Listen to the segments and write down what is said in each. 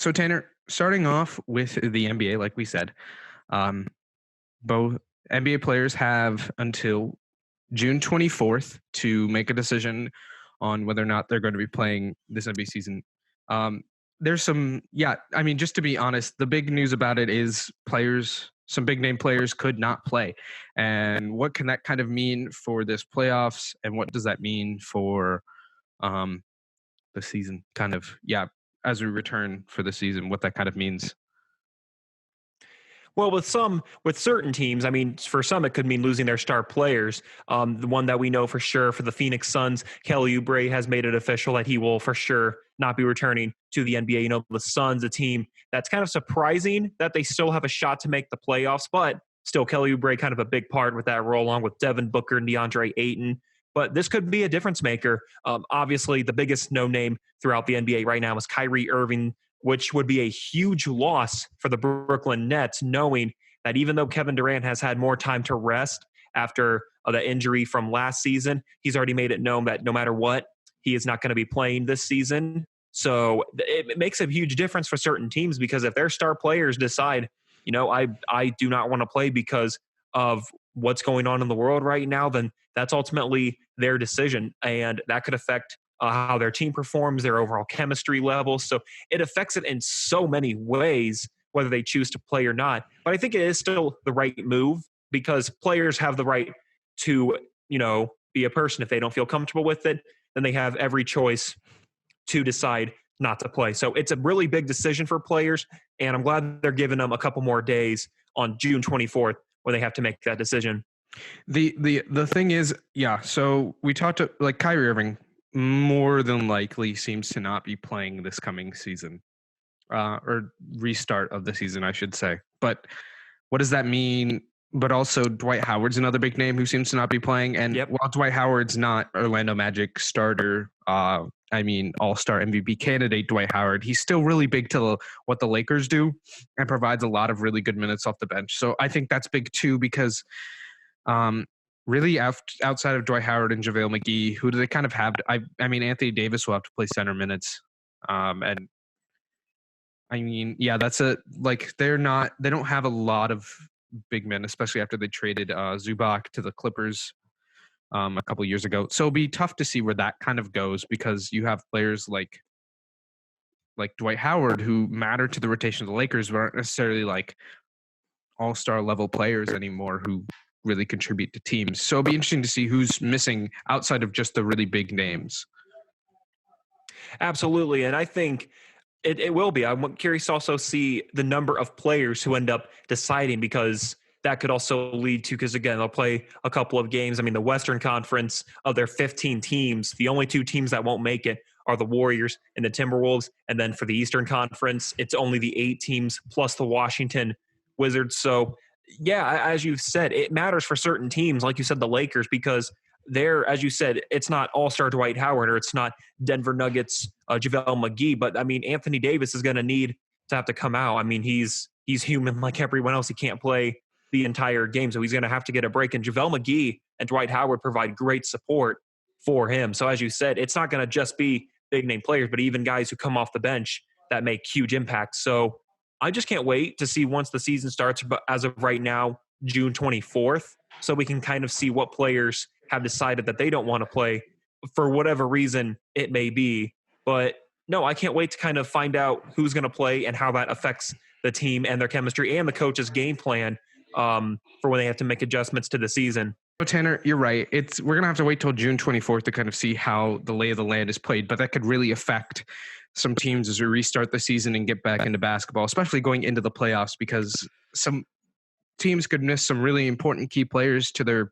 So Tanner, starting off with the NBA, like we said, um, both NBA players have until June 24th to make a decision on whether or not they're going to be playing this NBA season. Um, there's some, yeah, I mean, just to be honest, the big news about it is some big name players could not play. And what can that kind of mean for this playoffs? And what does that mean for um, the season? Kind of, yeah, as we return for the season, what that kind of means. Well, with certain teams, I mean, for some it could mean losing their star players. The one that we know for sure for the Phoenix Suns, Kelly Oubre has made it official that he will for sure not be returning to the NBA. You know, the Suns, a team that's kind of surprising that they still have a shot to make the playoffs, but still Kelly Oubre kind of a big part with that role, along with Devin Booker and DeAndre Ayton. But this could be a difference maker. Obviously, the biggest no name throughout the NBA right now is Kyrie Irving, which would be a huge loss for the Brooklyn Nets, knowing that even though Kevin Durant has had more time to rest after the injury from last season, he's already made it known that no matter what, he is not going to be playing this season. So it makes a huge difference for certain teams because if their star players decide, I do not want to play because of what's going on in the world right now, then that's ultimately their decision. And that could affect how their team performs, their overall chemistry levels. So it affects it in so many ways, whether they choose to play or not. But I think it is still the right move because players have the right to, be a person. If they don't feel comfortable with it, then they have every choice to decide not to play. So it's a really big decision for players. And I'm glad they're giving them a couple more days on June 24th when they have to make that decision. The thing is, yeah. So we talked to like Kyrie Irving more than likely seems to not be playing this coming season, or restart of the season, I should say. But what does that mean? But also Dwight Howard's another big name who seems to not be playing. And while Dwight Howard's not Orlando Magic starter, all-star MVP candidate Dwight Howard, he's still really big to what the Lakers do and provides a lot of really good minutes off the bench. So I think that's big too because really outside of Dwight Howard and JaVale McGee, who do they kind of have? Anthony Davis will have to play center minutes. And I mean, yeah, they don't have a lot of big men, especially after they traded Zubac to the Clippers a couple years ago. So it'll be tough to see where that kind of goes because you have players like Dwight Howard who matter to the rotation of the Lakers, but aren't necessarily like all-star level players anymore who really contribute to teams. So it'll be interesting to see who's missing outside of just the really big names. Absolutely. And I think it will be. I'm curious to also see the number of players who end up deciding because that could also lead to, because again, they'll play a couple of games. I mean, the Western Conference of their 15 teams, the only two teams that won't make it are the Warriors and the Timberwolves. And then for the Eastern Conference, it's only the 8 teams plus the Washington Wizards. So yeah, as you've said, it matters for certain teams, like you said, the Lakers, because they're, as you said, it's not all-star Dwight Howard or it's not Denver Nuggets JaVale McGee, but I mean, Anthony Davis is going to need to have to come out. I mean, he's human like everyone else. He can't play the entire game, so he's going to have to get a break. And JaVale McGee and Dwight Howard provide great support for him. So as you said, it's not going to just be big name players, but even guys who come off the bench that make huge impacts. So I just can't wait to see once the season starts, but as of right now, June 24th, so we can kind of see what players have decided that they don't want to play for whatever reason it may be. But no, I can't wait to kind of find out who's going to play and how that affects the team and their chemistry and the coach's game plan for when they have to make adjustments to the season. So Tanner, you're right. We're going to have to wait till June 24th to kind of see how the lay of the land is played, but that could really affect some teams as we restart the season and get back into basketball, especially going into the playoffs, because some teams could miss some really important key players to their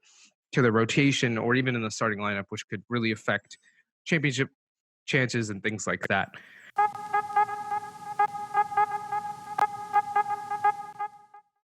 rotation or even in the starting lineup, which could really affect championship chances and things like that.